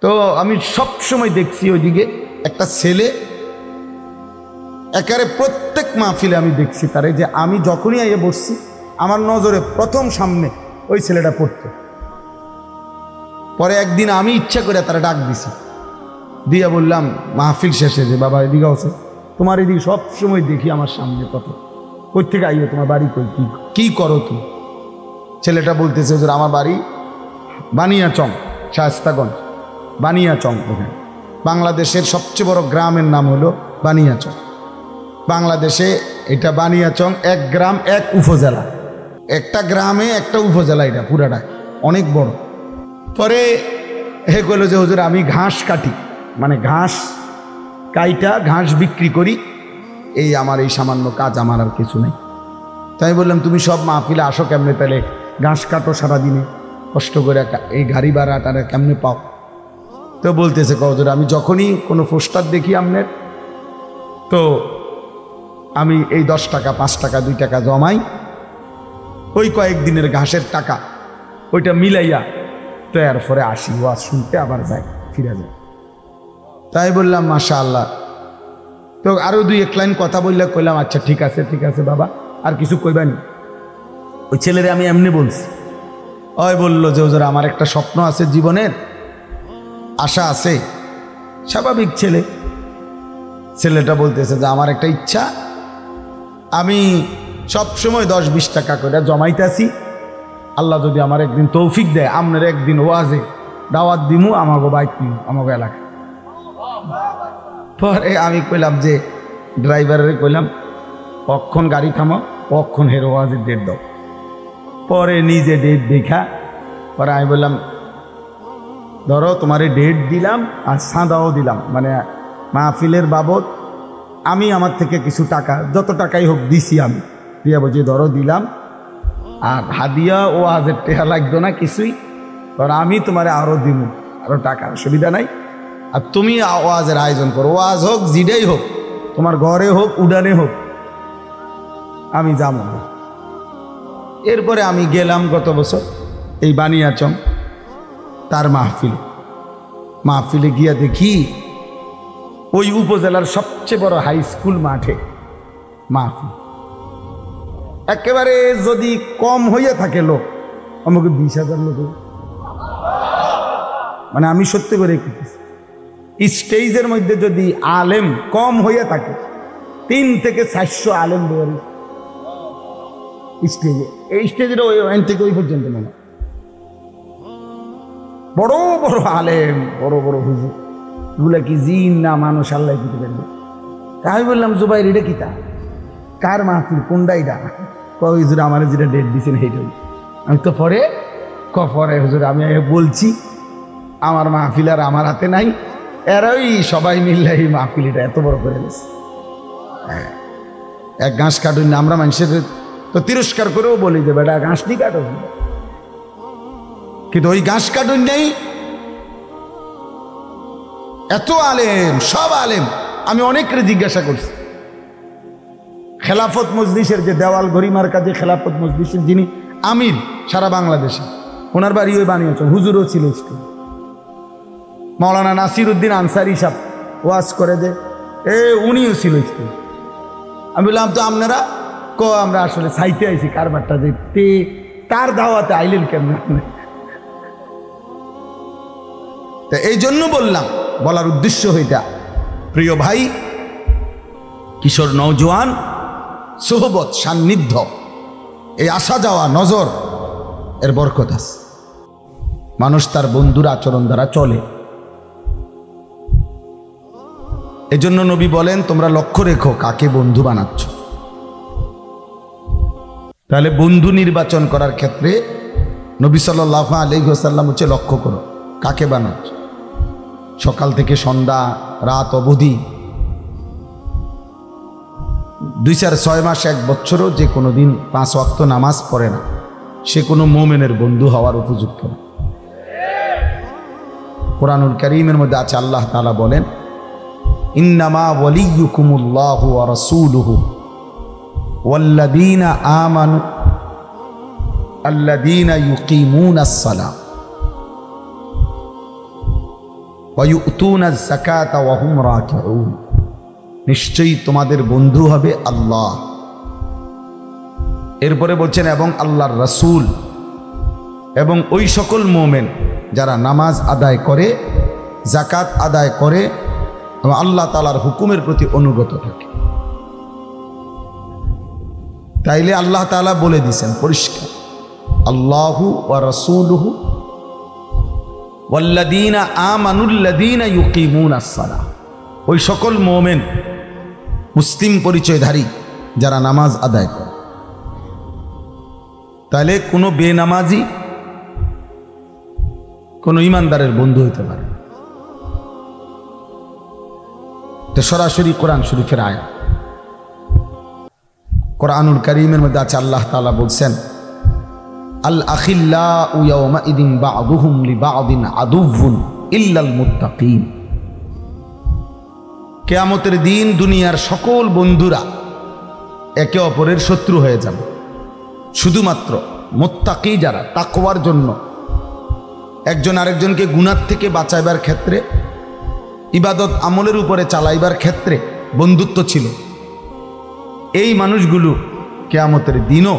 তো আমি সব সময় দেখছি ওইদিকে একটা ছেলে একারে প্রত্যেক মাহফিলে আমি দেখছি তারে, যে আমি যখনই আইয়ে বসছি আমার নজরে প্রথম সামনে ওই ছেলেটা পড়তো। পরে একদিন আমি ইচ্ছা করে তারা ডাক দিছি, দিয়া বললাম মাহফিল শেষে যে বাবা এদিকে আছে, তোমার এদিকে সব সময় দেখি আমার সামনে কত, কই থেকে আইও, তোমার বাড়ি কই, কি করো তুমি? ছেলেটা বলতেছে যে আমার বাড়ি বানিয়াচং, শায়েস্তাগঞ্জ বানিয়াচং। ওখানে বাংলাদেশের সবচেয়ে বড় গ্রামের নাম হলো বানিয়াচং। বাংলাদেশে এটা বানিয়াচং এক গ্রাম এক উপজেলা, একটা গ্রামে একটা উপজেলা, এটা পুরাটা অনেক বড়। পরে হে কইল যে হুজুর আমি ঘাস কাটি, মানে ঘাস কাইটা ঘাস বিক্রি করি, এই আমার এই সামান্য কাজ, আমার আর কিছু নেই। তাই বললাম তুমি সব মাহফিলে আসো কেমনে, তাহলে ঘাস কাটো সারাদিনে কষ্ট করে, এই গাড়ি ভাড়াটা কেমনে পাও? তো বলতেছে হুজুর আমি যখনই কোনো পোস্টার দেখি আপনার, তো আমি এই 10 টাকা 5 টাকা 2 টাকা জমাই, ওই কয়েকদিনের ঘাসের টাকা ওইটা মিলাইয়া তো এরপরে আসি ওয়াজ শুনতে, আবার যাই ফিরে যাই। তাই বললাম মাশাআল্লাহ। তো আরো 2-1 লাইন কথা বললে কইলাম আচ্ছা ঠিক আছে বাবা, আর কিছু কইবানি? ওই ছেলেরে আমি এমনি বলছি। ওই বলল যে হুজুর আমার একটা স্বপ্ন আছে, জীবনের আশা আছে। স্বাভাবিক ছেলে। ছেলেটা বলতেছে যে আমার একটা ইচ্ছা, আমি সব সময় 10-20 টাকা করে জমাইতেছি, আল্লাহ যদি আমার একদিন তৌফিক দেয় আপনার একদিন ওয়াজে দাওয়াত দিমু আমাকে বাইক নিমু আমাকে এলাকায়। পরে আমি কইলাম যে ড্রাইভারের কইলাম কখন গাড়ি থামো, কখন হের ওয়াজের ডেট দাও। পরে নিজে ডেট দেখা পরে আমি বললাম ধরো তোমার ডেট দিলাম আর সাদাও দিলাম, মানে মাহফিলের বাবদ আমি আমার থেকে কিছু টাকা যত টাকাই হোক দিছি, আমি দিয়া বলছি ধরো দিলাম, আর হাদিয়া ও আজের টেহা লাগতো না কিছুই, কারণ আমি তোমার আরো দিব, আরো টাকা অসুবিধা নাই, আর তুমি ওয়াজের আয়োজন করো, ওয়াজ হোক জিডাই হোক, তোমার ঘরে হোক উডানে হোক, আমি যাবো। এরপরে আমি গেলাম গত বছর এই বানিয়াচং তার মাহফিলে গিয়া দেখি ওই উপজেলার সবচেয়ে বড় হাই স্কুল মাঠে মাহফিল। একেবারে যদি কম হইয়া থাকে লোক আমাকে 20,000 লোক, মানে আমি সত্যি করে স্টেজের মধ্যে যদি আলেম কম হইয়া থাকে 3 থেকে 400 আলেম বের স্টেজে, এই স্টেজের ওই থেকে ওই পর্যন্ত মনে বড় বড় আলেম, বড় বড় হুজুর, এগুলা কি জিন না মানুষ আল্লাহ কি করবে। আমি বললাম জুবাইর এটা কি তা কার মাহফিল, কোনটা এটা? হুজুর আমার যেটা ডেট দিয়েছেন সেইটাই। আমি তো পরে হুজুর আমি বলছি আমার মাহফিল আর আমার হাতে নাই, এরাই সবাই মিললে এই মাহফিল এটা এত বড় করে গেছে। এক ঘাস কাটুন না, আমরা মানুষের তো তিরস্কার করেও বলি যে বেটা ঘাস নি কাটো, কিন্তু ওই ঘাস কাটুন নেই, এত আলেম, সব আলেম। আমি অনেকরে জিজ্ঞাসা করছি, খেলাফত মজলিসের যে দেওয়াল গরিমার কাজে খেলাফত মজলিসের যিনি আমির সারা বাংলাদেশে, ওনার বাড়ি ওই বানিয়েছে, হুজুরও ছিল স্কুল। মাওলানা নাসির উদ্দিন আনসারি সাহেব ওয়াজ করে যে উনিও ছিল স্কুল। আমি বললাম তো আপনারা আমরা আসলে সাইতে আইছি কারবারটা যে তার দাওয়াতে আইলেন কেমন? তা এই জন্য বলার উদ্দেশ্য হইতা প্রিয় ভাই, কিশোর নওজোয়ান সোহবত সান্নিধ্য, এই আসা যাওয়া নজর এর বরকত আছে। মানুষ তার বন্ধুর আচরণ দ্বারা চলে। এজন্য নবী বলেন তোমরা লক্ষ্য রেখো কাকে বন্ধু বানাচ্ছ। তাহলে বন্ধু নির্বাচন করার ক্ষেত্রে নবী সাল্লাল্লাহু আলাইহি ওয়াসাল্লাম হচ্ছে লক্ষ্য করো কাকে বানাচ্ছ। সকাল থেকে সন্ধ্যা রাত অবধি 2, 4, 6 মাস 1 বছরও যে কোনো দিন 5 ওয়াক্ত নামাজ পড়ে না, সে কোনো মুমিনের বন্ধু হওয়ার উপযুক্ত না। কুরআনুল কারীমের মধ্যে আছে আল্লাহ তাআলা বলেন ইন্নামা ওয়ালিয়্যুকুমুল্লাহু ওয়া রাসূলুহু ওয়াল্লাযীনা আমানু আল্লাযীনা ইউকিমুনাস সালাহ। ওয়ায়ুতুনা যাকাতা ওয়া হুম রাকিউন, নিশ্চয়ই তোমাদের বন্ধু হবে আল্লাহ। এরপরে বলছেন এবং আল্লাহর রাসূল এবং ওই সকল মুমিন যারা নামাজ আদায় করে, যাকাত আদায় করে এবং আল্লাহ তাআলার হুকুমের প্রতি অনুগত থাকে। তাইলে আল্লাহ তাআলা বলে দিয়েছেন পরিষ্কার, আল্লাহু ওয়া রাসূলুহু ওয়াল্লাযীনা আমানুল্লাযীনা ইউকিমুনাস সালাহ, ওই সকল মুমিন মুসলিম পরিচয়ধারী যারা নামাজ আদায় করে। তাহলে কোনো বেনামাজি কোনো ইমানদারের বন্ধু হইতে পারে। তো সরাসরি কোরআন শরীফের আয়াত, কোরআনুল কারীমের মধ্যে আছে আল্লাহ তাআলা বলছেন, আল আখিল্লাউ ইয়াওমাইদিন বা'দুহুম লিবা'দিন আদুউন ইল্লাল মুত্তাকিন। কিয়ামতের দিন দুনিয়ার সকল বন্ধুরা একে অপরের শত্রু হয়ে যাবে, শুধুমাত্র মুত্তাকি যারা, তাকওয়ার জন্য একজন আরেকজনকে গুনাহ থেকে বাঁচাইবার ক্ষেত্রে, ইবাদত আমলের উপরে চালাইবার ক্ষেত্রে বন্ধুত্ব ছিল, এই মানুষগুলো কিয়ামতের দিনও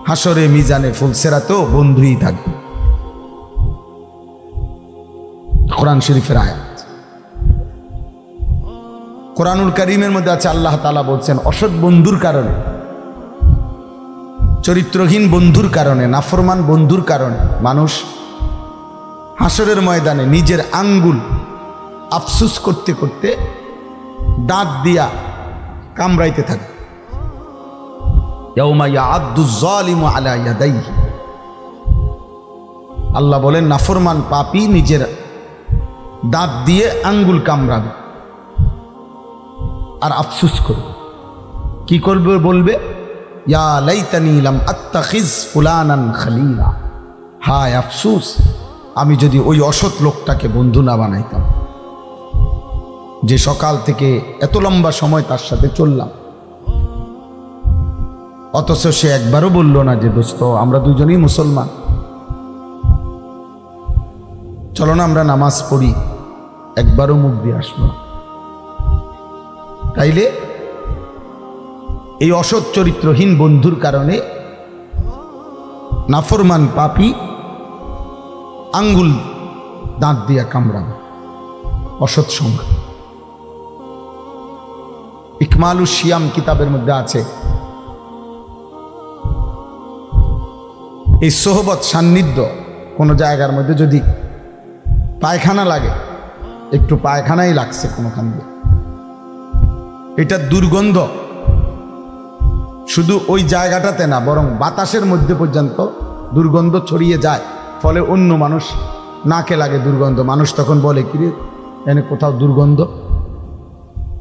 হাসরে মিজানে ফুলসেরাতেও বন্ধুই থাকবে। কোরআন শরীফের আয়াত। কোরআনুল কারীমের মধ্যে আছে আল্লাহ তাআলা বলছেন, অসৎ বন্ধুর কারণে, চরিত্রহীন বন্ধুর কারণে, নাফরমান বন্ধুর কারণে মানুষ হাসরের ময়দানে নিজের আঙ্গুল আফসুস করতে করতে দাঁত দিয়া কামড়াইতে থাকে। ইয়াউমা ইয়াআদ্দু যালিমু আলা ইয়াদাইহি, আল্লাহ বলেন নাফরমান পাপী নিজের দাঁত দিয়ে আঙ্গুল কামড়াবে আর আফসুস করবে। কি করবে? বলবে, ইয়া লাইতানি লাম আত্তাখিজ ফুলানান খলিলা, হায় আফসুস, আমি যদি ওই অসৎ লোকটাকে বন্ধু না বানাইতাম, যে সকাল থেকে এত লম্বা সময় তার সাথে চললাম, অথচ সে একবারও বলল না যে দোস্ত আমরা দুজনেই মুসলমান, চলো না আমরা নামাজ পড়ি, একবারও মুখ দিয়ে আসলো। তাইলে এই অসৎ চরিত্রহীন বন্ধুর কারণে নাফরমান পাপী আঙ্গুল দাঁত দিয়া কামড়াবে, অসৎ সঙ্গ। ইকমালুস সিয়াম কিতাবের মধ্যে আছে, এই সোহবত সান্নিধ্য কোনো জায়গার মধ্যে যদি পায়খানা লাগে, একটু পায়খানাই লাগছে কোনোখান দিয়ে, এটা দুর্গন্ধ শুধু ওই জায়গাটাতে না, বরং বাতাসের মধ্যে পর্যন্ত দুর্গন্ধ ছড়িয়ে যায়, ফলে অন্য মানুষ নাকে লাগে দুর্গন্ধ। মানুষ তখন বলে, কিরে এনে কোথাও দুর্গন্ধ,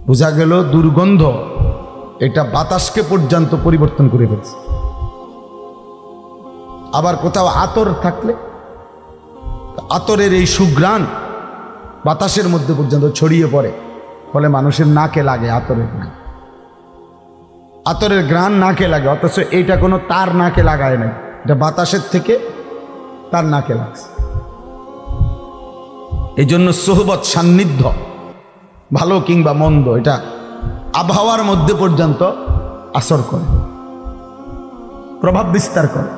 বোঝা গেল দুর্গন্ধ এটা বাতাসকে পর্যন্ত পরিবর্তন করে ফেলছে। আবার কোথাও আতর থাকলে আতরের এই সুঘ্রাণ বাতাসের মধ্যে পর্যন্ত ছড়িয়ে পড়ে, ফলে মানুষের নাকে লাগে আতরের ঘ্রাণ। আতরের ঘ্রাণ নাকে লাগে, অথচ এইটা কোনো তার নাকে লাগায় নাই, এটা বাতাসের থেকে তার নাকে লাগছে। এই জন্য সোহবত সান্নিধ্য, ভালো কিংবা মন্দ, এটা আবহাওয়ার মধ্যে পর্যন্ত আসর করে, প্রভাব বিস্তার করে।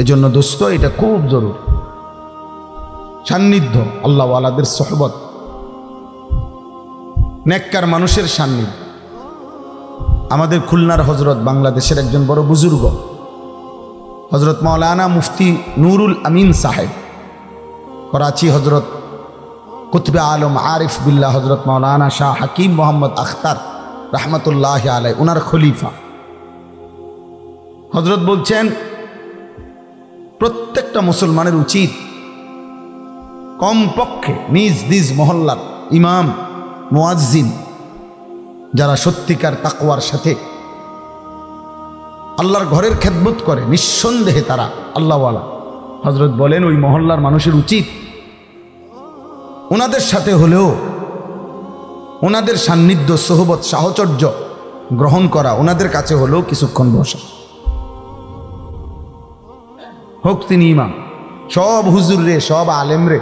এজন্য দোস্ত এটা খুব জরুরি, সান্নিধ্য, আল্লাহওয়ালাদের সোহবত, নেককার মানুষের সান্নিধ্য। আমাদের খুলনার হজরত, বাংলাদেশের একজন বড় বুজুর্গ হজরত মাওলানা মুফতি নুরুল আমিন সাহেব, করাচি হজরত কুতবে আলম আরিফ বিল্লাহ হজরত মাওলানা শাহ হাকিম মোহাম্মদ আখতার রহমতুল্লাহ আলাই, উনার খলিফা। হজরত বলছেন প্রত্যেকটা মুসলমানের উচিত কমপক্ষে নিজ নিজ মহল্লার ইমাম, মুয়াজ্জিন, যারা সত্যিকার তাকওয়ার সাথে আল্লাহর ঘরের খেদমত করে, নিঃসন্দেহে তারা আল্লাহওয়ালা। হজরত বলেন ওই মহল্লার মানুষের উচিত ওনাদের সাথে হলেও ওনাদের সান্নিধ্য, সোহবত, সাহচর্য গ্রহণ করা, ওনাদের কাছে হলেও কিছুক্ষণ বসা, হোক তিনি ইমাম, সব হুজুর রে, সব আলেম রে,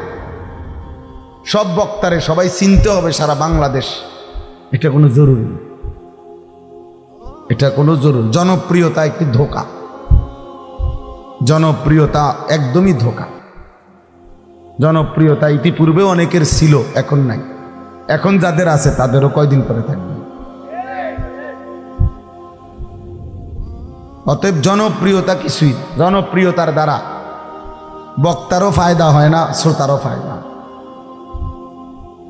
সব বক্তারে সবাই চিনতে হবে সারা বাংলাদেশ। এটা কোনো জরুরি না, এটা কোনো জরুরি। জনপ্রিয়তা একটি ধোঁকা, জনপ্রিয়তা একদমই ধোঁকা। জনপ্রিয়তা ইতিপূর্বে অনেকের ছিল, এখন নাই। এখন যাদের আছে তাদেরও কয়দিন পরে থাকবে। অতএব জনপ্রিয়তা কিছুই, জনপ্রিয়তার দ্বারা বক্তারও ফায়দা হয় না, শ্রোতারও ফায়দা।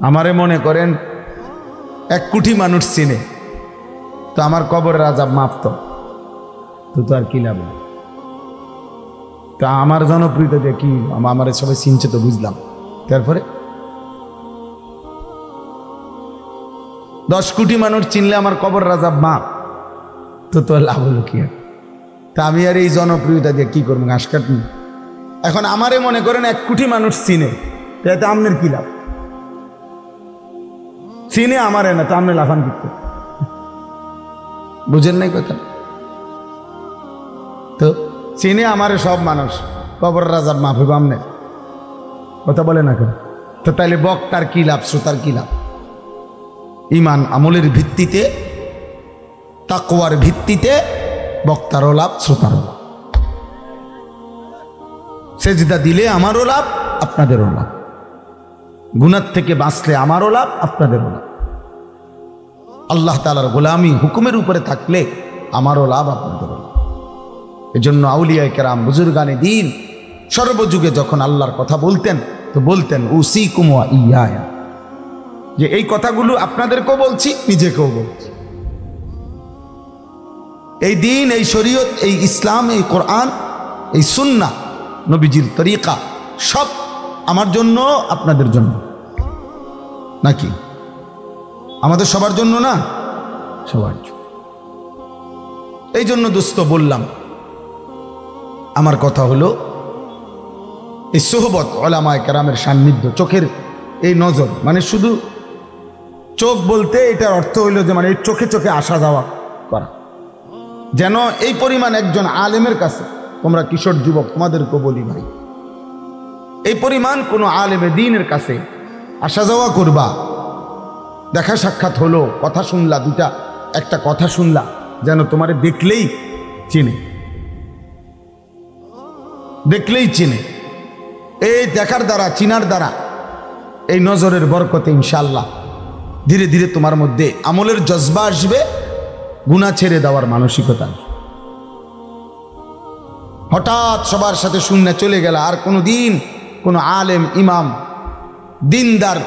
আমারে মনে করেন 1 কোটি মানুষ চিনে, তো আমার কবরের আযাব মাফ তো আর কি লাভ? তা আমার জনপ্রিয়তা দিয়ে কি, আমার সবাই চিনছে তো বুঝলাম, তারপরে 10 কোটি মানুষ চিনলে আমার কবরের আযাব মাফ, তো লাভ হলো কি? তা আমি আর এই জনপ্রিয়তা দিয়ে কি করবো? ঘাস কাটবো? এখন আমারে মনে করেন 1 কোটি মানুষ চিনে, তাতে আপনার কি লাভ? চিনে আমারে না, তো আপনি লাফান করতে, বুঝেন নাই কথা? তো চিনে আমারে সব মানুষ, কবরের আযাব মাফ হইব আমনে, কথা বলে না কেন? তো তাইলে বক্তার কি লাভ, শ্রোতার কি লাভ? ঈমান আমলের ভিত্তিতে, তাকওয়ার ভিত্তিতে বক্তারও লাভ, শ্রোতারও লাভ। সেজদা দিলে আমারও লাভ, আপনাদেরও লাভ। গুনাহ থেকে বাঁচলে আমারও লাভ, আপনাদেরও লাভ। আল্লাহ তাআলার গোলামি হুকুমের উপরে থাকলে আমারও লাভ, আপনাদেরও লাভ। এজন্য আউলিয়ায়ে কেরাম, বুজুর্গানে দ্বীন সর্বযুগে যখন আল্লাহর কথা বলতেন, তো বলতেন উসিকুম ওয়া ইয়ায়া, যে এই কথাগুলো আপনাদেরকেও বলছি, নিজেকেও বলছি। এই দিন, এই শরীয়ত, এই ইসলাম, এই কোরআন, এই সুন্নাহ, নবীজির তরিকা সব আমার জন্য, আপনাদের জন্য নাকি? আমাদের সবার জন্য না? সবার জন্য। এই জন্য দোস্ত বললাম, আমার কথা হলো এই সোহবত, উলামায়ে কেরামের সান্নিধ্য, চোখের এই নজর, মানে শুধু চোখ বলতে এটার অর্থ হইল যে মানে এই চোখে চোখে আসা যাওয়া করা। যেন এই পরিমাণ একজন আলেমের কাছে, তোমরা কিশোর যুবক তোমাদেরকে বলি ভাই, এই পরিমাণ কোনো আলেমে দ্বীনের কাছে আসা যাওয়া করবা, দেখা সাক্ষাৎ হলো, কথা শুনলা, একটা কথা শুনলা, যেন তোমারে দেখলেই চিনে, দেখলেই চিনে। এই দেখার দ্বারা, চিনার দ্বারা, এই নজরের বরকতে ইনশাআল্লাহ ধীরে ধীরে তোমার মধ্যে আমলের জজবা আসবে, গুনাহ ছেড়ে দেওয়ার মানসিকতা। হঠাৎ সবার সাথে শূন্যে চলে গেল, আর কোনো দিন কোনো আলেম, ইমাম, দিনদার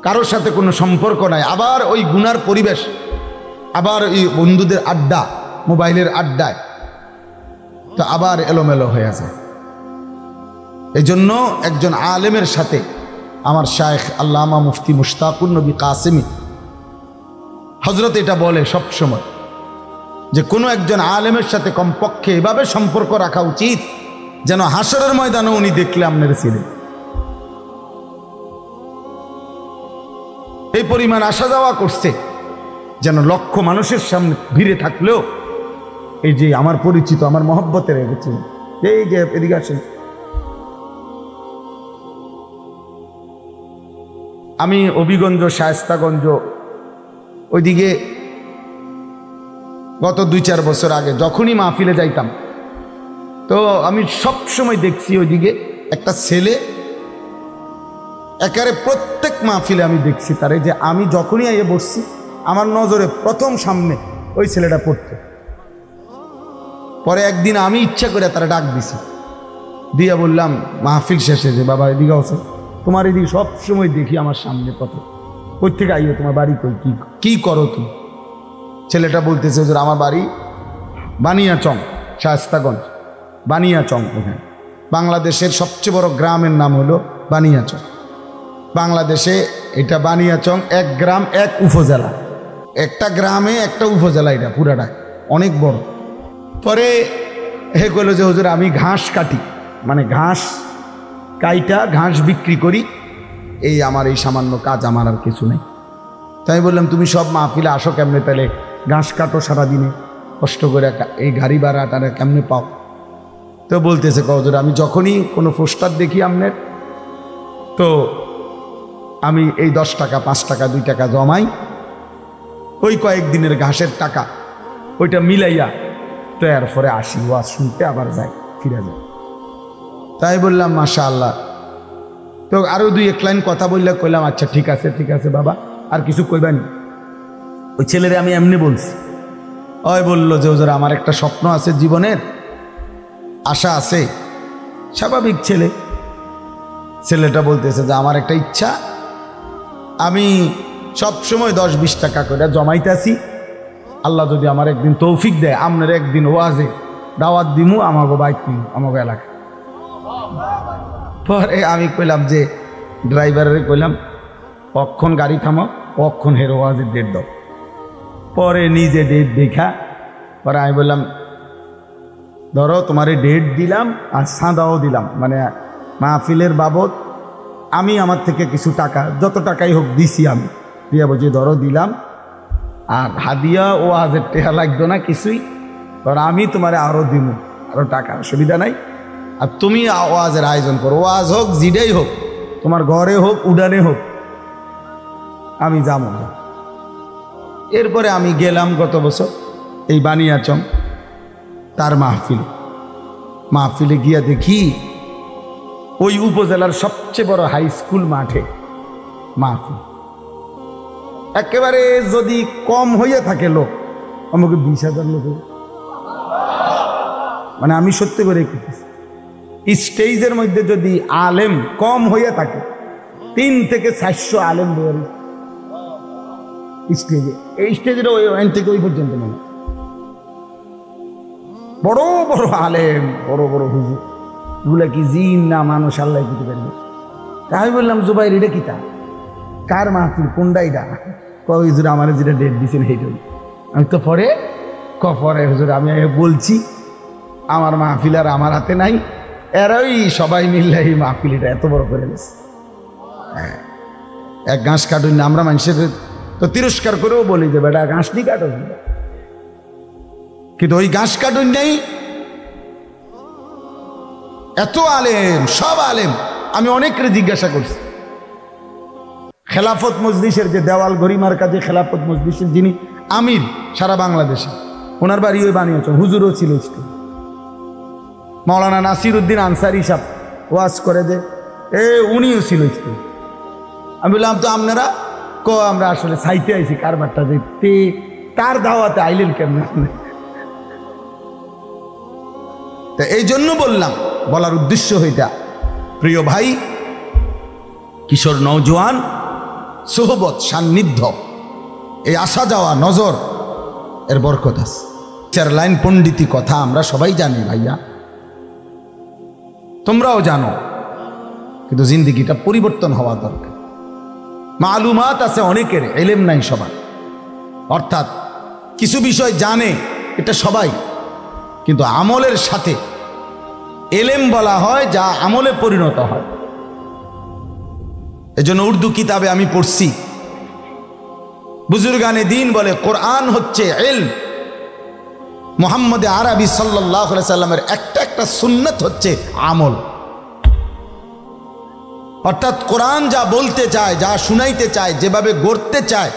কারোর সাথে কোনো সম্পর্ক নাই, আবার ওই গুনার পরিবেশ, আবার ওই বন্ধুদের আড্ডা, মোবাইলের আড্ডায়, তো আবার এলোমেলো হয়ে যায়। এই জন্য একজন আলেমের সাথে আমার শায়েখ আল্লামা মুফতি মুশতাকুর নবী কাসেমি হযরত এটা বলে সব সময়, যে কোনো একজন আলেমের সাথে কমপক্ষে এভাবে সম্পর্ক রাখা উচিত যেন হাসরের ময়দানে উনি দেখলে আপনার ছিলেন। এই পরিমাণ আসা যাওয়া করছে, যেন লক্ষ মানুষের সামনে ভিড়ে থাকলেও এই যে আমার পরিচিত, আমার মহব্বতের গেছে, এই যে এদিকে আসেন, আমি হবিগঞ্জ, শায়েস্তাগঞ্জ ওইদিকে গত 2-4 বছর আগে যখনই মাহফিলে যাইতাম, তো আমি সব সময় দেখছি ওইদিকে একটা ছেলে, একেবারে প্রত্যেক মাহফিলে আমি দেখছি তারে, যে আমি যখনই আইয়ে বসছি আমার নজরে প্রথম সামনে ওই ছেলেটা পড়তো। পরে একদিন আমি ইচ্ছা করে তারা ডাক দিছি, দিয়া বললাম মাহফিল শেষে, যে বাবা এদিকে আছে, তোমার এদিকে সব সময় দেখি আমার সামনে কত, কই থেকে আইও, তোমার বাড়ি কই, কি করো তুমি? ছেলেটা বলতেছে যে আমার বাড়ি বানিয়াচং, শায়েস্তাগঞ্জ, বানিয়াচং। ওখানে বাংলাদেশের সবচেয়ে বড় গ্রামের নাম হলো বানিয়াচং। বাংলাদেশে এটা বানিয়াচং 1 গ্রাম 1 উপজেলা, একটা গ্রামে একটা উপজেলা, এটা পুরাটা অনেক বড়। পরে হে কইল যে হুজুর আমি ঘাস কাটি, মানে ঘাস কাইটা ঘাস বিক্রি করি, এই আমার এই সামান্য কাজ, আমার আর কিছু নেই। তাই বললাম তুমি সব মাহফিলে আসো কেমনে, তাহলে ঘাস কাটো সারাদিনে, কষ্ট করে এই গাড়ি ভাড়াটা কেমনে পাও? তো বলতেছে হুজুর আমি যখনই কোনো পোস্টার দেখি আপনার, তো আমি এই 10 টাকা 5 টাকা 2 টাকা জমাই, ওই কয়েকদিনের ঘাসের টাকা ওইটা মিলাইয়া তো এরপরে আসি ওয়াজ শুনতে, আবার যাই, ফিরে যাই। তাই বললাম মাশাআল্লাহ। তো আরো 2-1 লাইন কথা বললে কইলাম আচ্ছা ঠিক আছে বাবা, আর কিছু কইবানি? ওই ছেলেরে আমি এমনি বলছি। ওই বললো যে হুজুর আমার একটা স্বপ্ন আছে, জীবনের আশা আছে। স্বাভাবিক ছেলেটা বলতেছে যে আমার একটা ইচ্ছা, আমি সব সময় 10-20 টাকা করে জমাইতেছি, আল্লাহ যদি আমার একদিন তৌফিক দেয় আপনার একদিন ওয়াজে দাওয়াত দিমু আমাকে বাইক নিমু আমাকে এলাকা। পরে আমি কইলাম যে ড্রাইভারের কইলাম কখন গাড়ি থামো, কখন হেরো ওয়াজের ডেট দাও। পরে নিজে ডেট দেখা পরে আমি বললাম ধরো তোমারে ডেট দিলাম আর সাদাও দিলাম, মানে মাহফিলের বাবদ আমি আমার থেকে কিছু টাকা যত টাকাই হোক দিছি, আমি দিয়া বলছি ধরো দিলাম, আর হাদিয়া ও আজের টেহা লাগতো না কিছুই, ধরো আমি তোমারে আরো দিব, আরো টাকা, অসুবিধা নাই। আর তুমি ওয়াজের আয়োজন করো, ওয়াজ হোক জিডাই হোক, তোমার ঘরে হোক উডানে হোক, আমি যাবো না। এরপরে আমি গেলাম গত বছর এই বানিয়াচং তার মাহফিলে গিয়া দেখি ওই উপজেলার সবচেয়ে বড় হাই স্কুল মাঠে মাহফিল। একেবারে যদি কম হইয়া থাকে লোক আমাকে 20,000 লোক, মানে আমি সত্যি করে দেখতেছি স্টেজের মধ্যে যদি আলেম কম হইয়া থাকে 3 থেকে 400 আলেম বের স্টেজে, এই স্টেজের ওই থেকে ওই পর্যন্ত মানে বড় বড় আলেম, বড় বড় হুজুর, এগুলা কি জিন না মানুষ আল্লাহ দিতে পারবে। আমি বললাম জুবাইর এটা কি তা কার মাহফিল কোনটা এটা? কয় হুজুর আমার যেটা ডেট দিয়েছেন সেইটাই। আমি তো পরে হুজুর আমি বলছি আমার মাহফিল আর আমার হাতে নাই, এরাই সবাই মিললে এই মাহফিল এটা এত বড় করে গেছে। এক ঘাস কাটুন না, আমরা মানুষের তো তিরস্কার করেও বলি যে বেটা ঘাস নি কাটো, কিন্তু ওই ঘাস কাটুন নেই, এত আলেম, সব আলেম। আমি অনেকের জিজ্ঞাসা করছি, খেলাফত মজলিসের যে দেওয়াল গরিমার কাজে খেলাফত মজলিসের যিনি আমির সারা বাংলাদেশে, ওনার বাড়ি ওই বানিয়েছেন, হুজুরও ছিল মাওলানা নাসির উদ্দিন আনসারি সাহেব ওয়াজ করে যে উনিও ছিল স্কুল। আমি বললাম তো আপনারা আমরা আসলে সাইতে আইছি কারবারটা দেখতে, তার দাওয়াতে আইলেন কেমন? তা এই জন্য বললাম, বলার উদ্দেশ্য হইতা প্রিয় ভাই, কিশোর নওজোয়ান সোহবত সান্নিধ্য, এই আসা যাওয়া নজর এর বরকত আছে। 4 লাইন পণ্ডিতি কথা আমরা সবাই জানি ভাইয়া, তোমরাও জানো, কিন্তু জিন্দিগিটা পরিবর্তন হওয়া দরকার। মালুমাত আছে অনেকের, ইলম নাই সবার, অর্থাৎ কিছু বিষয় জানে এটা সবাই, কিন্তু আমলের সাথে ইলম বলা হয় যা আমলে পরিণত হয়। এজন্য উর্দু কিতাবে আমি পড়ছি, বুজুর্গানে দ্বীন বলে কোরআন হচ্ছে ইলম, মুহাম্মদ আরবি সাল্লাল্লাহু আলাইহি সাল্লামের একটা সুন্নাত হচ্ছে আমল। অর্থাৎ কোরআন যা বলতে চায়, যা শুনাইতে চায়, যেভাবে গড়তে চায়,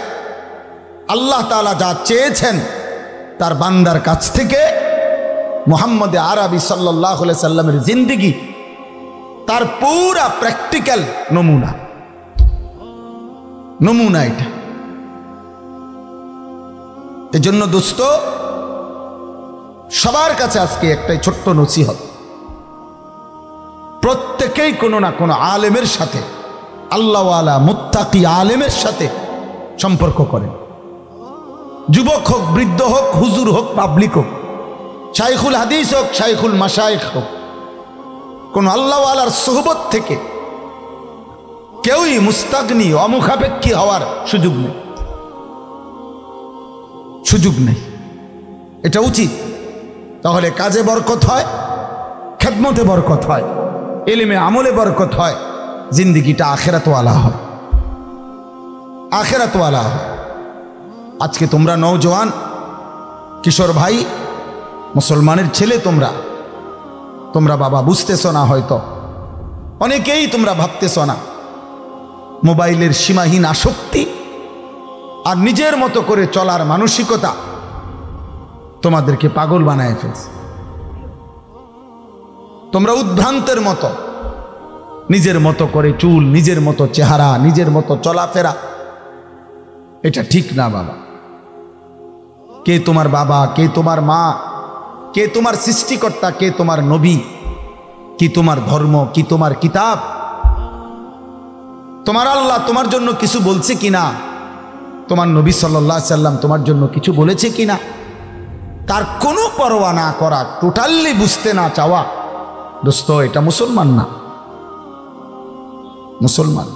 আল্লাহ তাআলা যা চেয়েছেন তার বান্দার কাছ থেকে, মুহাম্মদ আরবি সাল্লাল্লাহু আলাইহি সাল্লামের জিন্দেগি তার পুরা প্র্যাকটিক্যাল নমুনা এটা। এজন্য দোস্ত, সবার কাছে আজকে একটাই ছোট্ট নসিহত, প্রত্যেকেই কোনো না কোনো আলেমের সাথে, আল্লাহওয়ালা মুত্তাকি আলেমের সাথে সম্পর্ক করেন। যুবক হোক, বৃদ্ধ হোক, হুজুর হোক, পাবলিক হোক, শাইখুল হাদিস হোক, শাইখুল মাশায়েখ হোক, কোন আল্লাহওয়ালার সোহবত থেকে কেউই মুস্তাগনি অমুখাপেক্ষী হওয়ার সুযোগ নেই। এটা উচিত। তাহলে কাজে বরকত হয়, খেদমতে বরকত হয়, ইলমে আমলে বরকত হয়, জিন্দিগিটা আখিরাতওয়ালা হয়, আখিরাতওয়ালা হয়। আজকে তোমরা নওজোয়ান কিশোর ভাই, মুসলমানের ছেলে, তোমরা তোমরা বাবা বুঝতেছ না, হয়তো অনেকেই তোমরা ভাবতেছ না, মোবাইলের সীমাহীন আসক্তি আর নিজের মতো করে চলার মানসিকতা তোমাদেরকে পাগল বানায় ফেলছে। তোমরা উদ্ভ্রান্তের মতো নিজের মতো করে চুল, নিজের মতো চেহারা, নিজের মতো চলাফেরা, এটা ঠিক না বাবা। কে তোমার বাবা, কে তোমার মা, কে তোমার সৃষ্টিকর্তা, কে তোমার নবী, কি তোমার ধর্ম, কি তোমার কিতাব, তোমার আল্লাহ তোমার জন্য কিছু বলছে কিনা, তোমার নবী সাল্লাল্লাহু আলাইহি সাল্লাম তোমার জন্য কিছু বলেছে কিনা, তার কোনো পরোয়া না করা, টোটালি বুঝতে না চাওয়া, দোস্ত এটা মুসলমান না। মুসলমান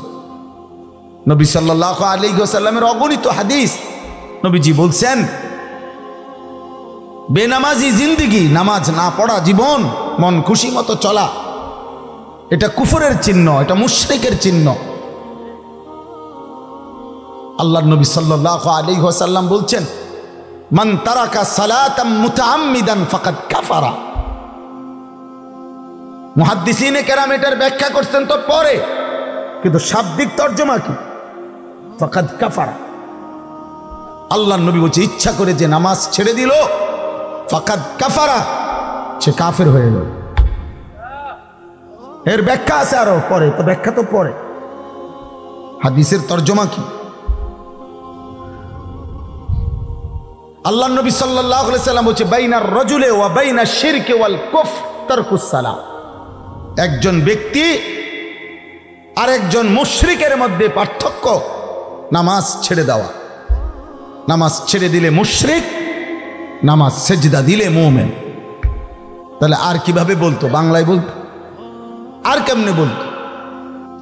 নবী সাল্লাল্লাহু আলাইহি ওয়াসাল্লামের অগণিত হাদিস, নবীজি বলছেন বেনামাজি জিন্দিগি, নামাজ না পড়া জীবন, মন খুশি মতো চলা, এটা কুফরের চিহ্ন, এটা মুশরিকের চিহ্ন। আল্লাহর নবী সাল্লাল্লাহু আলাইহি ওয়াসাল্লাম বলছেন মান তারাকা সালাতাম মুতাআম্মিদান ফাকাদ কাফারা। মুহাদ্দিসিনে কেরাম এটার ব্যাখ্যা করছেন তো পরে, কিন্তু শাব্দিক তর্জমা কি? ফাকাদ কাফারা। আল্লাহর নবী বলছে ইচ্ছা করে যে নামাজ ছেড়ে দিল, ফাকাদ কাফারা, সে কাফের হয়ে গেল। এর ব্যাখ্যা আছে আরো পরে, তো ব্যাখ্যা তো পরে। হাদিসের তর্জমা কি? আল্লাহর নবী সাল্লাল্লাহু আলাইহি সাল্লাম বলছে বাইনার রাজুলি ওয়া বাইনাশ শিরকি ওয়াল কুফর তারকুস সালাহ। একজন ব্যক্তি আর একজন মুশরিকের মধ্যে পার্থক্য নামাজ ছেড়ে দেওয়া। নামাজ ছেড়ে দিলে মুশরিক, নামাজ সেজদা দিলে মুমিন। তাহলে আর কিভাবে বলতো? বাংলায় বলতো, আর কেমনে বলতো?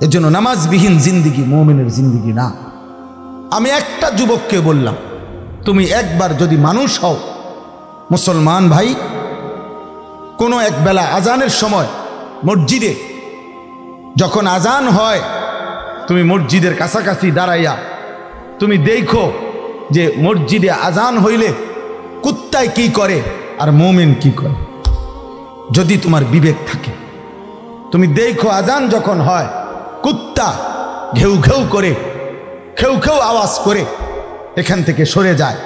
এজন্য নামাজবিহীন জিন্দিগি মুমিনের জিন্দিগি না। আমি একটা যুবককে বললাম, তুমি একবার যদি মানুষ হও, মুসলমান ভাই, কোনো এক বেলা আজানের সময় মসজিদে যখন আজান হয়, তুমি মসজিদের কাছাকাছি দাঁড়াইয়া তুমি দেখো যে মসজিদে আজান হইলে কুত্তায় কি করে আর মুমিন কি করে। যদি তোমার বিবেক থাকে, তুমি দেখো আজান যখন হয় কুত্তা ঘেউ ঘেউ করে, খেউ খেউ আওয়াজ করে এখান থেকে সরে যায়,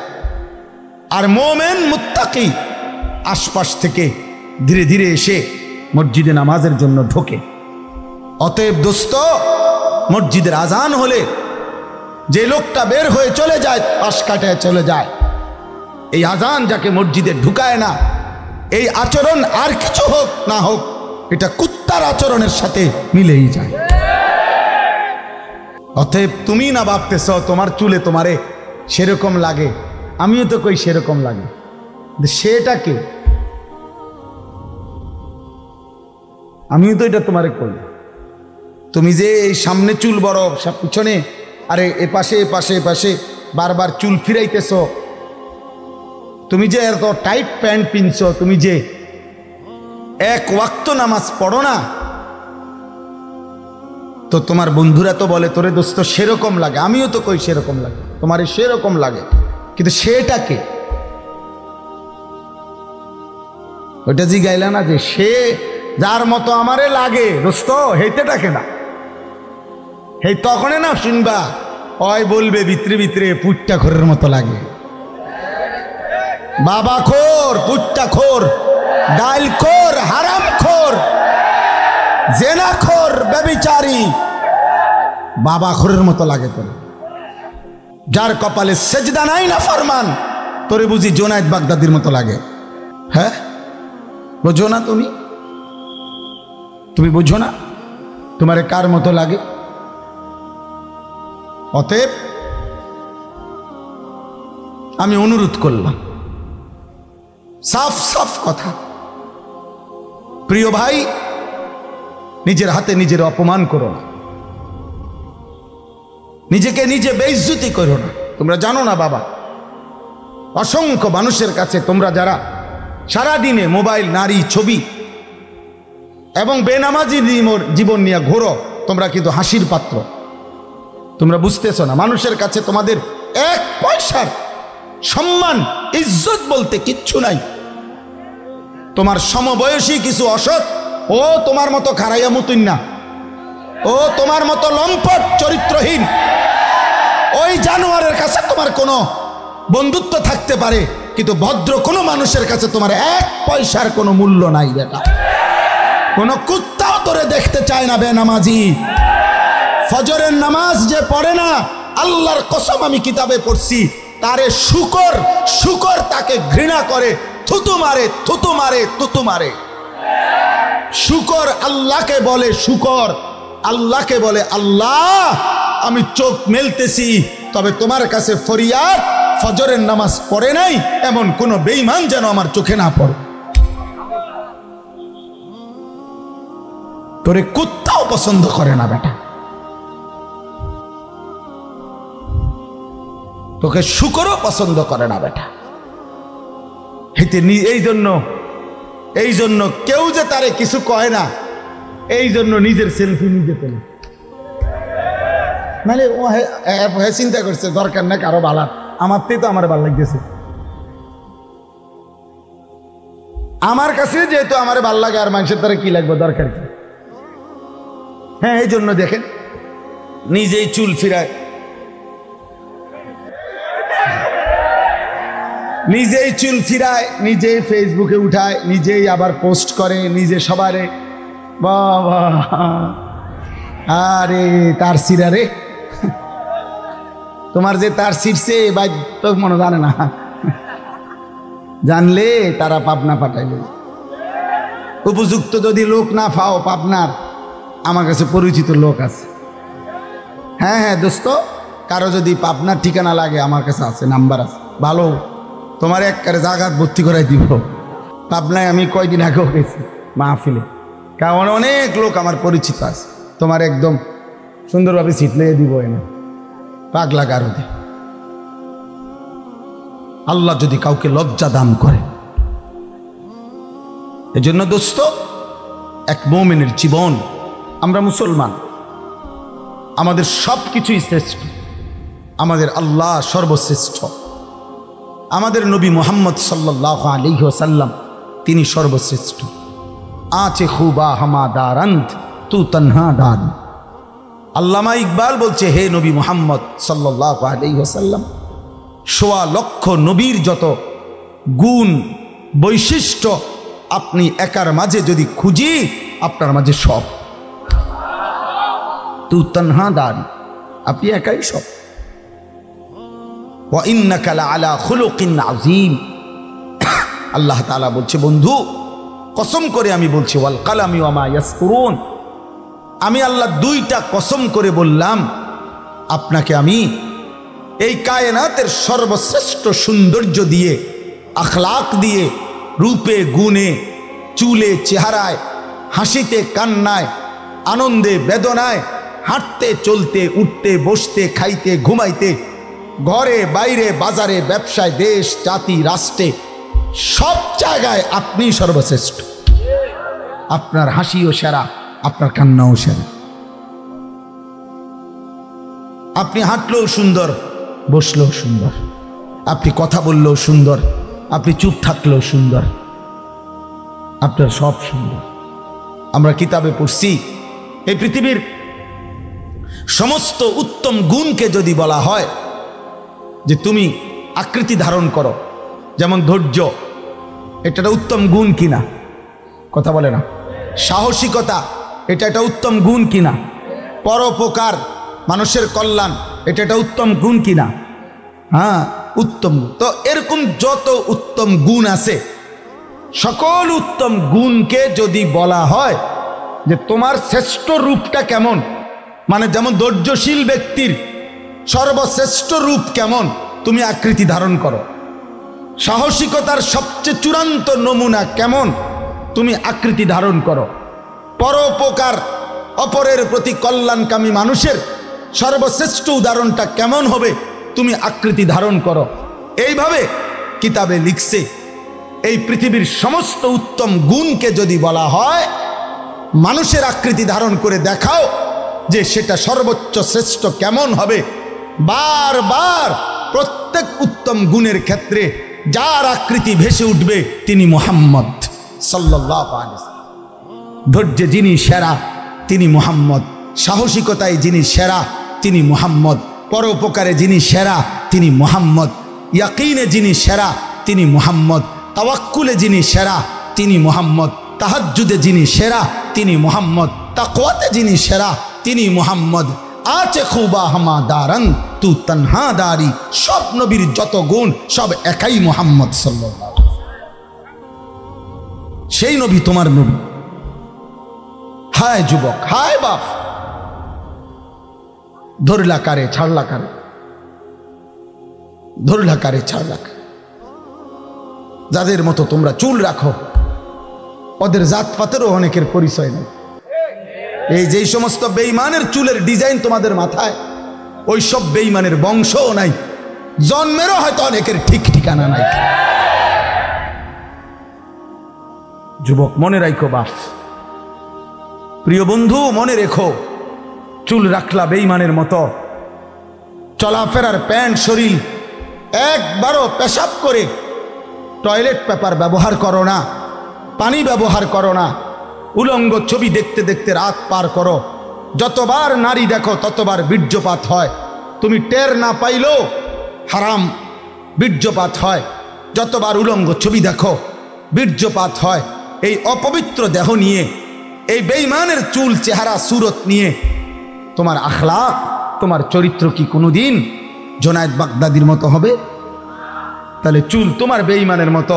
আর মুমিন মুত্তাকি আশপাশ থেকে ধীরে ধীরে এসে মসজিদে নামাজের জন্য ঢোকে। অতএব দোস্ত, মসজিদের আজান হলে যে লোকটা বের হয়ে চলে যায়, পাশ কাটায় চলে যায়, এই আজান যাকে মসজিদে ঢুকায় না, এই আচরণ আর কিছু হোক না হোক, এটা কুত্তার আচরণের সাথে মিলেই যায়। অতএব তুমি না ভাবতেছ তোমার চুলে তোমারে সেরকম লাগে, আমিও তো কই সেরকম লাগে, সেটা কে? আমিও তো এটা তোমারে কই। তুমি যে এই সামনে চুল বড়, সব পিছনে, আরে এপাশে এপাশে এপাশে বারবার চুল ফিরাইতেছ, তুমি যে এত টাইট প্যান্ট পিনছ, তুমি যে এক ওয়াক্ত নামাজ পড়ো না, তো তোমার বন্ধুরা তো বলে তোরে দোস্ত সেরকম লাগে, আমিও তো কই সেরকম লাগে, তোমারে সেরকম লাগে, কিন্তু সেটা কে? ওইটা জিগাইলা না যে সে যার মতো আমারে লাগে দোস্ত, হেইতেটাকে না, হেই তখনই না শুনবা ওই বলবে ভিতরে ভিতরে পুট্টা খোরের মতো লাগে। বাবা খোর, পুট্টা খোর, ডাল খোর, হারাম খোর, জেনা খোর, ব্যভিচারী, বাবা খোরের মতো লাগে তোর। যার কপালে সেজদা নাই না ফরমান, তোরে বুঝি জোনায়েদ বাগদাদির মতো লাগে? হ্যাঁ, বোঝো না তুমি? তুমি বুঝো না তোমারে কার মতো লাগে? অতএব আমি অনুরোধ করলাম, সাফ সাফ কথা, প্রিয় ভাই, নিজের হাতে নিজের অপমান করো না, নিজেকে নিজে বেইজ্জতি করো না। তোমরা জানো না বাবা, অসংখ্য মানুষের কাছে তোমরা যারা সারাদিনে মোবাইল, নারী, ছবি এবং বেনামাজি জীবন নিয়ে ঘোরো, তোমরা কিন্তু হাসির পাত্র। তোমরা বুঝতেছ না, মানুষের কাছে তোমাদের এক পয়সার সম্মান, ইজ্জত বলতে কিচ্ছু নাই। তোমার সমবয়সী কিছু অসৎ ও তোমার মতো খারাইয়া মতুন না, ও তোমার মতো লম্পট চরিত্রহীন ওই জানোয়ারের কাছে তোমার কোনো বন্ধুত্ব থাকতে পারে, কিন্তু ভদ্র কোনো মানুষের কাছে তোমার এক পয়সার কোনো মূল্য নাই বেটা। কোনো কুত্তাও তোরে দেখতে চায় না বেনামাজি। ফজরের নামাজ যে পড়ে না, আল্লাহর কসম আমি কিতাবে পড়ছি, তারে শুকর শুকর তাকে ঘৃণা করে, থুতু মারে থুতু মারে থুতু মারে। শুকর আল্লাহকে বলে শুকর, আল্লাহকে বলে আল্লাহ আমি চোখ মেলতেছি, তবে তোমার কাছে ফরিয়াদ ফজরের নামাজ পড়ে নাই এমন কোন বেঈমান যেন আমার চোখে না পড়ে। তোরে কুত্তাও পছন্দ করে না বেটা, তোকে শুকরও পছন্দ করে না বেটা। এই জন্য কেউ যে তারে কিছু কয় না, এই জন্য নিজের সেলফি নিজে তোলে। মানে ও চিন্তা করছে দরকার না কারো ভালো, আমার তো আমার ভালো লাগতেছে, আমার কাছে যেহেতু আমার ভালো লাগে আর মানুষের তারা কি লাগবে, দরকার কি। হ্যাঁ, এই জন্য দেখেন নিজেই চুল ফিরায়, নিজেই চুল ফিরায়, নিজেই ফেসবুকে উঠায়, নিজেই আবার পোস্ট করে, নিজে সবারে বাবা আরে তার সিরা রে, তোমার যে তার ছিটছে ভাই তো মনে জানে না, জানলে তারা পাবনা পাঠাইলে। উপযুক্ত যদি লোক না পাও পাবনার, আমার কাছে পরিচিত লোক আছে। হ্যাঁ হ্যাঁ দোস্ত, কারো যদি পাবনার ঠিকানা লাগে আমার কাছে আছে, নাম্বার আছে, ভালো তোমার একবারে জায়গাত ভর্তি করাই দিব। পাবনায় আমি কয়দিন আগেও গেছি মাহফিলে, কারণ অনেক লোক আমার পরিচিত আছে, তোমার একদম সুন্দরভাবে সিট লেগে দিব এনে পাগলা গারদে। আল্লাহ যদি কাউকে লজ্জা দান করে, এজন্য দোস্ত এক মুমিনের জীবন, আমরা মুসলমান, আমাদের সব কিছুই শ্রেষ্ঠ, আমাদের আল্লাহ সর্বশ্রেষ্ঠ, আমাদের নবী মুহাম্মদ সাল্লাল্লাহু আলাইহি ওয়াসাল্লাম তিনি সর্বশ্রেষ্ঠ। আচে খুবা হামাদারান্ত তু তনহা দান। আল্লামা ইকবাল বলছে, হে নবী মুহাম্মদ সাল্লাল্লাহু আলাইহি ওয়াসাল্লাম, ১০০ লক্ষ নবীর যত গুণ বৈশিষ্ট্য আপনি একার মাঝে যদি খুঁজি, আপনার মাঝে সব। তু তনহা দান, আপনি একাই সব। ওয়া ইন্নাকা লাআলা খুলুকিন আযীম। আল্লাহ তাআলা বলছে, বন্ধু কসম করে আমি বলছি, ওয়াল কালামি ওয়া মা ইয়াসকুরুন, আমি আল্লাহ দুইটা কসম করে বললাম, আপনাকে আমি এই কায়নাতের সর্বশ্রেষ্ঠ সৌন্দর্য দিয়ে, আখলাক দিয়ে, রূপে গুণে, চুলে চেহারায়, হাসিতে কান্নায়, আনন্দে বেদনায়, হাঁটতে চলতে উঠতে বসতে খাইতে ঘুমাইতে, ঘরে বাইরে বাজারে ব্যবসায় দেশ জাতি রাষ্ট্রে সব জায়গায় আপনি সর্বশ্রেষ্ঠ। আপনার হাসিও সেরা, আপনার কান্নাও সেরা। আপনি হাঁটলেও সুন্দর, বসলেও সুন্দর, আপনি কথা বললেও সুন্দর, আপনি চুপ থাকলেও সুন্দর, আপনার সব সুন্দর। আমরা কিতাবে পড়ছি, এই পৃথিবীর সমস্ত উত্তম গুণকে যদি বলা হয় যে তুমি আকৃতি ধারণ করো, যেমন ধৈর্য, এটা একটা উত্তম গুণ কিনা? কথা বলে না। সাহসিকতা, এটা একটা উত্তম গুণ কিনা? পরোপকার, মানুষের কল্যাণ, এটা একটা উত্তম গুণ কিনা? হ্যাঁ, উত্তম। তো এরকম যত উত্তম গুণ আছে, সকল উত্তম গুণকে যদি বলা হয় যে তোমার শ্রেষ্ঠ রূপটা কেমন, মানে যেমন ধৈর্যশীল ব্যক্তির সর্বশ্রেষ্ঠ রূপ কেমন, তুমি আকৃতি ধারণ করো। সাহসিকতার সবচেয়ে চূড়ান্ত নমুনা কেমন, তুমি আকৃতি ধারণ করো। পরোপকার, অপরের প্রতি কল্যাণকামী মানুষের সর্বশ্রেষ্ঠ উদাহরণটা কেমন হবে, তুমি আকৃতি ধারণ করো। এইভাবে কিতাবে লিখছে, এই পৃথিবীর সমস্ত উত্তম গুণকে যদি বলা হয়, মানুষের আকৃতি ধারণ করে দেখাও যে সেটা সর্বোচ্চ শ্রেষ্ঠ কেমন হবে। বারবার প্রত্যেক উত্তম গুণের ক্ষেত্রে যার আকৃতি ভেসে উঠবে তিনি মুহাম্মদ সাল্লাল্লাহু আলাইহি ওয়াসাল্লাম। ধৈর্যে যিনি সেরা তিনি মুহাম্মদ, সাহসিকতায় যিনি সেরা তিনি মুহাম্মদ, পরোপকারে যিনি সেরা তিনি মুহাম্মদ, ইয়াকিনে যিনি সেরা তিনি মুহাম্মদ, তাওয়াক্কুলে যিনি সেরা তিনি মুহাম্মদ, তাহাজ্জুদে যিনি সেরা তিনি মুহাম্মদ, তাকওয়াতে যিনি সেরা তিনি মুহাম্মদ। আছে খুবা হামা দারং তু তনহা দারি, সব নবীর যত গুণ সব একাই মুহাম্মদ সাল্লাল্লাহু আলাইহি ওয়াসাল্লাম। সেই নবী তোমার নবী। হায় যুবক, হায় বাপ, ধরলা কারে ছাড়লা কারে, ধরলা কারে ছাড়লা কারে। যাদের মতো তোমরা চুল রাখো ওদের জাতপাতেরও অনেকের পরিচয় নেই। এই যেই সমস্ত বেঈমানের চুলের ডিজাইন তোমাদের মাথায়, ওই সব বেঈমানের বংশও নাই, জন্মেরও হয়তো অনেকের ঠিক ঠিকানা নাই। যুবক মনে রাখো বাপ, প্রিয় বন্ধু মনে রেখো, চুল রাখলা বেঈমানের মতো, চলাফেরার প্যান্ট শরীর একবারও পেশাব করে টয়লেট পেপার ব্যবহার করো না, পানি ব্যবহার করো না, উলঙ্গ ছবি দেখতে দেখতে রাত পার করো। যতবার নারী দেখো ততবার বীর্যপাত হয়, তুমি টের না পাইলেও হারাম বীর্যপাত হয়। যতবার উলঙ্গ ছবি দেখো বীর্যপাত হয়। এই অপবিত্র দেহ নিয়ে, এই বেঈমানের চুল চেহারা সুরত নিয়ে তোমার আখলাক, তোমার চরিত্র কি কোনোদিন জুনায়েদ বাগদাদির মতো হবে? তাহলে চুল তোমার বেঈমানের মতো,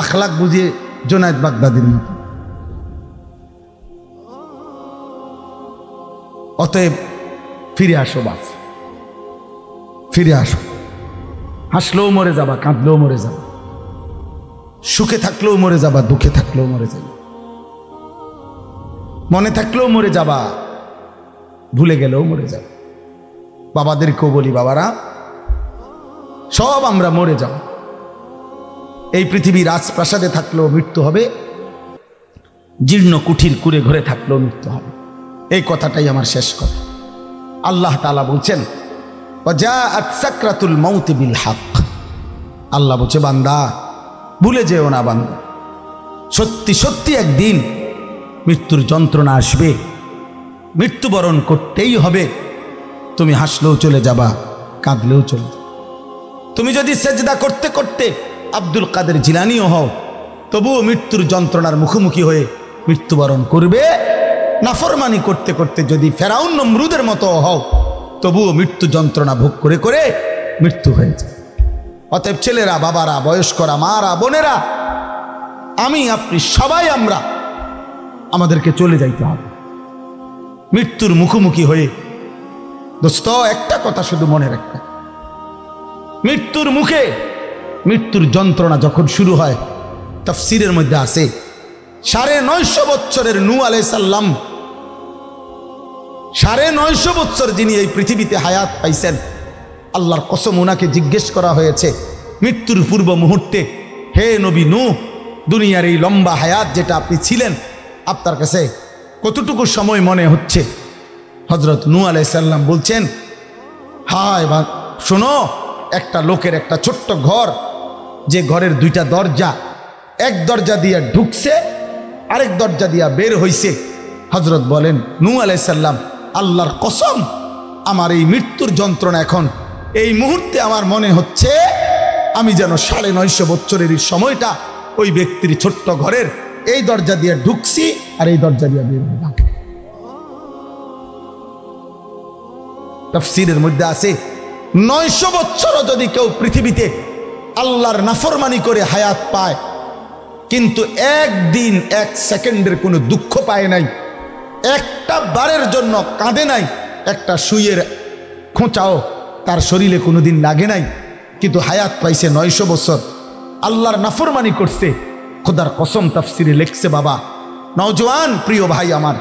আখলাক বুঝিয়ে জুনায়েদ বাগদাদির মতো। অতএব ফিরে আসো বাপ, ফিরে আসো। হাসলেও মরে যাবা, কাঁদলেও মরে যাবা, সুখে থাকলেও মরে যাবা, দুঃখে থাকলেও মরে যাবা, মনে থাকলেও মরে যাবা, ভুলে গেলেও মরে যাবা। বাবাদেরকেও বলি, বাবারা সব আমরা মরে যাব। এই পৃথিবী রাজপ্রাসাদে থাকলেও মৃত্যু হবে, জীর্ণ কুঠির কুড়ে ঘরে থাকলেও মৃত্যু হবে। এই কথাটাই আমার শেষ কথা। আল্লাহ তাআলা বলছেন ওয়াজাআত সাকরাতুল মাউত বিল হক। আল্লাহ বলছে বান্দা ভুলে যেও না বান্দা, সত্যি সত্যি একদিন মৃত্যুর যন্ত্রণা আসবে, মৃত্যুবরণ করতেই হবে। তুমি হাসলেও চলে যাবা, কাঁদলেও চলে যাবে। তুমি যদি সেজদা করতে করতে আব্দুল কাদের জিলানীও হও, তবুও মৃত্যুর যন্ত্রণার মুখোমুখি হয়ে মৃত্যুবরণ করবে। নাফরমানি করতে করতে যদি ফেরাউন নমরুদের মতো হও, তবুও মৃত্যু যন্ত্রণা ভোগ করে করে মৃত্যু হয়ে যায়। অতএব ছেলেরা, বাবারা, বয়স্করা, মারা, বোনেরা, আমি আপনি সবাই আমরা আমাদেরকে চলে যাইতে হবে মৃত্যুর মুখোমুখি হয়ে। দোস্ত একটা কথা শুধু মনে রাখবে, মৃত্যুর মুখে মৃত্যুর যন্ত্রণা যখন শুরু হয়, তাফসীরের মধ্যে আছে 950 বছরের নূহ আলাইহিস সালাম, 950 বছর যিনি এই পৃথিবীতে হায়াত পাইছেন, আল্লাহর কসম ওনাকে জিজ্ঞেস করা হয়েছে মৃত্যুর পূর্ব মুহূর্তে, হে নবী নূহ, দুনিয়ার এই লম্বা হায়াত যেটা আপনি ছিলেন, আপনার কাছে কতটুকু সময় মনে হচ্ছে? হযরত নূহ আলাইহিস সালাম বলছেন, হায় বা শোনো, একটা লোকের একটা ছোট্ট ঘর, যে ঘরের দুইটা দরজা, এক দরজা দিয়ে ঢুকছে, আরেক দরজা দিয়া বের হইছে। হযরত বলেন নূহ আলাইহিস সালাম, আল্লাহর কসম, আমার এই মৃত্যুর যন্ত্রণা এখন এই মুহূর্তে আমার মনে হচ্ছে আমি যেন 950 বছরের এই সময়টা ওই ব্যক্তির ছোট্ট ঘরের এই দরজা দিয়ে ঢুকছি আর এই দরজা দিয়ে বের হলাম। তাফসীরের মধ্যে আছে 900 বছরও যদি কেউ পৃথিবীতে আল্লাহর নাফরমানি করে হায়াত পায়, কিন্তু একদিন এক সেকেন্ডের কোনো দুঃখ পায় নাই, একটা বারের জন্য কাঁদে নাই, একটা সুইয়ের খোঁচাও তার শরীরে কোনোদিন লাগে নাই, কিন্তু হায়াত পাইছে 900 বছর, আল্লাহর নাফরমানি করছে, খোদার কসম তাফসীরে লিখছে, বাবা নওজোয়ান প্রিয় ভাই আমার,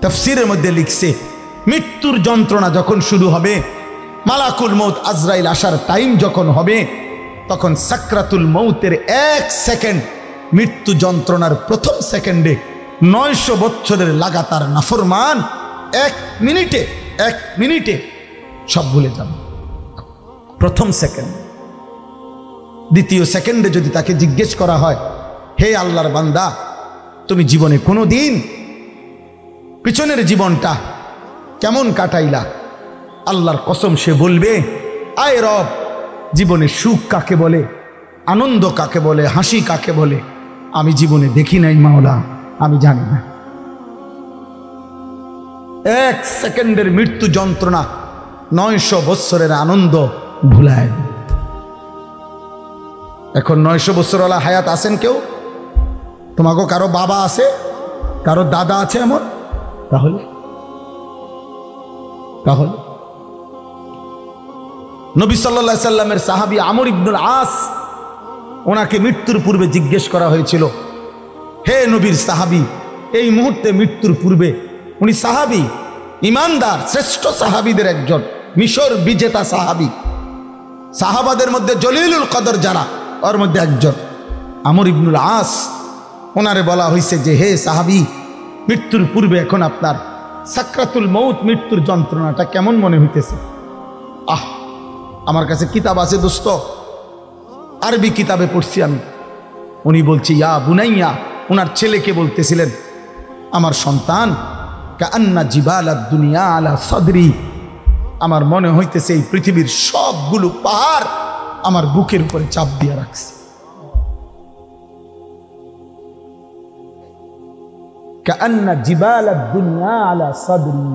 তাফসীরের মধ্যে লিখছে মৃত্যুর যন্ত্রণা যখন শুরু হবে, মালাকুল মউত আজরাইল আসার টাইম যখন হবে, তখন সাকরাতুল মউতের 1 সেকেন্ড, মৃত্যু যন্ত্রণার প্রথম সেকেন্ডে 900 বছরের লাগাতার নাফরমান 1 মিনিটে সব ভুলে যাবে। প্রথম সেকেন্ড। দ্বিতীয় সেকেন্ডে যদি তাকে জিজ্ঞেস করা হয়, হে আল্লাহর বান্দা, তুমি জীবনে কোনো দিন পিছনের জীবনটা কেমন কাটাইলা? আল্লাহর কসম সে বলবে, আয় রব, জীবনে সুখ কাকে বলে, আনন্দ কাকে বলে, হাসি কাকে বলে আমি জীবনে দেখি নাই মাওলা, আমি জানি না। 1 সেকেন্ডের মৃত্যু যন্ত্রণা 900 বৎসরের আনন্দ ভুলায়। এখন 900 বৎসরওয়ালা হায়াত আছেন কেউ? তোমাকে কারো বাবা আছে, কারো দাদা আছে এমন? তাহলে নবী সাল্লাল্লাহু আলাইহি সাল্লামের সাহাবী আমর ইবনুল আস, ওনাকে মৃত্যুর পূর্বে জিজ্ঞেস করা হয়েছিল, হে নবীর সাহাবী, এই মুহূর্তে মৃত্যুর পূর্বে, উনি সাহাবী, ইমানদার, শ্রেষ্ঠ সাহাবীদের একজন, মিশর বিজেতা সাহাবী, সাহাবাদের মধ্যে জলিলুল কদর যারা, ওর মধ্যে একজন আমর ইবনুল আস। ওনারে বলা হয়েছে যে, হে সাহাবী, মৃত্যুর পূর্বে এখন আপনার সাকরাতুল মউত, মৃত্যুর যন্ত্রণাটা কেমন মনে হইতেছে? আমার কাছে কিতাব আছে দোস্ত, আরবি কিতাবে পড়ছি আমি। উনি বলছি, ইয়া বুনাইয়া, ওনার ছেলেকে বলতেছিলেন, আমার সন্তান, কাআন্না জিবালাদ দুনিয়া আলা সাদরি, আমার মনে হইতেছে এই পৃথিবীর সবগুলো পাহাড় আমার বুকের উপরে চাপ দিয়ে রাখছে। কাআন্না জিবালাদ দুনিয়া আলা সাদরি,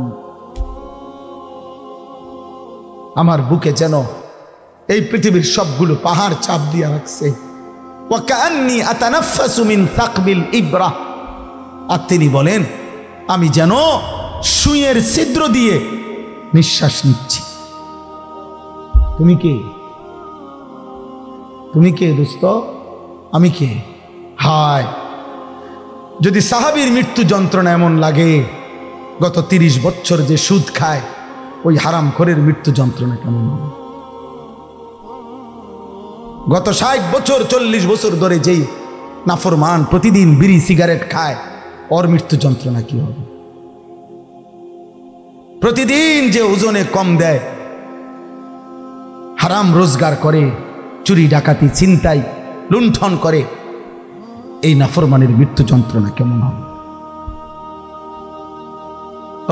আমার বুকে যেন এই পৃথিবীর সবগুলো পাহাড় চাপ দিয়ে রাখছে। ওয়া কাআন্নী আতানাফাসু মিন সাকবিল ইবরা, আর তিনি বলেন, আমি যেন সুইয়ের ছিদ্র দিয়ে নিঃশ্বাস নিচ্ছি। তুমি কে? তুমি কে দোস্ত? আমি কে? হায়, যদি সাহাবীর মৃত্যু যন্ত্রণা এমন লাগে, গত 30 বছর যে সুদ খায় ওই হারামখোরের মৃত্যু যন্ত্রণা কেমন হবে? গত 60 বছর 40 বছর ধরে যেই নাফরমান প্রতিদিন বিড়ি সিগারেট খায়, ওর মৃত্যু যন্ত্রণা কি হবে? প্রতিদিন যে ওজনে কম দেয়, হারাম রোজগার করে, চুরি ডাকাতি ছিনতাই লুণ্ঠন করে, এই নাফরমানের মৃত্যু যন্ত্রণা কেমন হবে?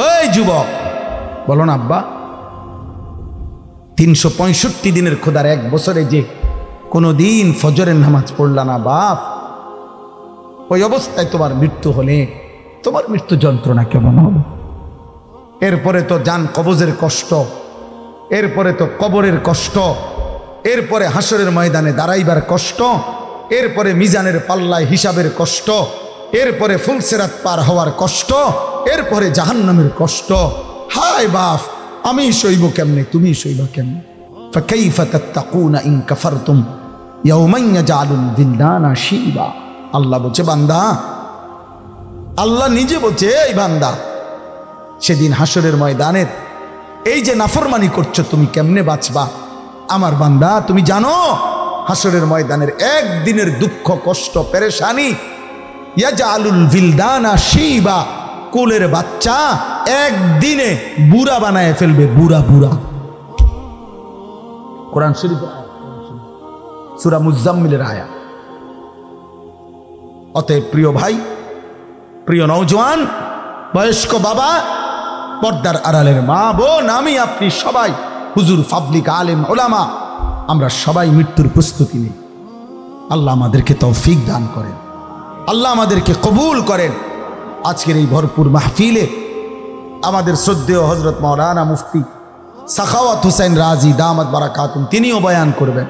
ওই যুবক, বলো না আব্বা, 365 দিনের খোদার 1 বছরে যে কোনোদিন ফজরের নামাজ পড়লা না বাপ, ওই অবস্থায় তোমার মৃত্যু হলে তোমার মৃত্যু যন্ত্রণা কেমন হবে? এরপরে তো জান কবজের কষ্ট, এরপরে তো কবরের কষ্ট, এরপরে হাসরের ময়দানে দাঁড়াইবার কষ্ট, এরপরে মিজানের পাল্লায় হিসাবের কষ্ট, এরপরে ফুলসিরাত পার হওয়ার কষ্ট, এরপরে জাহান্নামের কষ্ট। হায় বাপ, আমি সইব কেমনে, তুমি সইবা কেমনে? ফাকাইফা তাত্তাকুনা ইন কাফারতুম ইয়াওমান ইয়াজআলুল বিলদানা শিবা। আল্লাহ বলছে, বান্দা, আল্লাহ নিজে বলছে, এই বান্দা, সেদিন হাসরের ময়দানের এই যে নাফরমানি করছো, তুমি কেমনে বাঁচবা? আমার বান্দা, তুমি জানো হাসরের ময়দানের একদিনের দুঃখ, কষ্ট, পেরেশানি, ইয়াজআলুল বিলদানা শিবা, কোলের বাচ্চা একদিনে বুড়া বানায় ফেলবে, বুড়া বুড়া। কোরআন শরীফ সূরা মুজাম্মিলের আয়াত। অতএব প্রিয় ভাই, প্রিয় নওজোয়ান, বয়স্ক বাবা, পর্দার আড়ালের মা বোন, আমি আপনি সবাই, হুজুর, পাবলিক, আলেম, ওলামা, আমরা সবাই মৃত্যুর প্রস্তুতি নিই। আল্লাহ আমাদেরকে তৌফিক দান করেন, আল্লাহ আমাদেরকে কবুল করেন। আজকের এই ভরপুর মাহফিলে আমাদের শ্রদ্ধেয় হযরত মাওলানা মুফতি সাখাওয়াত হোসেন রাজি দামাত বারাকাতুম, তিনিও বয়ান করবেন।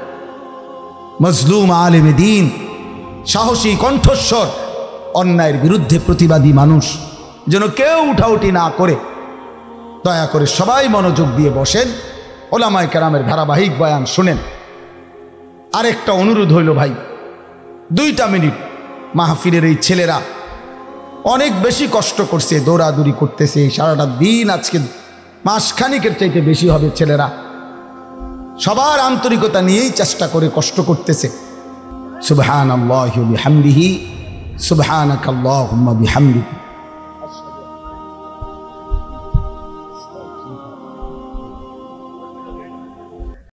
মজলুম আলেমে দ্বীন, সাহসী কণ্ঠস্বর, অন্যায়ের বিরুদ্ধে প্রতিবাদী মানুষ, যেন কেউ উঠাউঠি না করে, দয়া করে সবাই মনোযোগ দিয়ে বসেন, ওলামায়ে কেরামের ধারাবাহিক বয়ান শুনেন। আরেকটা অনুরোধ হইল ভাই, 2টা মিনিট, মাহফিলের এই ছেলেরা অনেক বেশি কষ্ট করছে, দৌড়াদৌড়ি করতেছে সারাটা দিন, আজকে মাসখানিকের চাইতে বেশি হবে। ছেলেরা সবার আন্তরিকতা নিয়েই চেষ্টা করে কষ্ট করতেছে। সুবহানাল্লাহি ওয়া বিহামদিহি, সুবহানাকাল্লাহুম্মা বিহামদিক।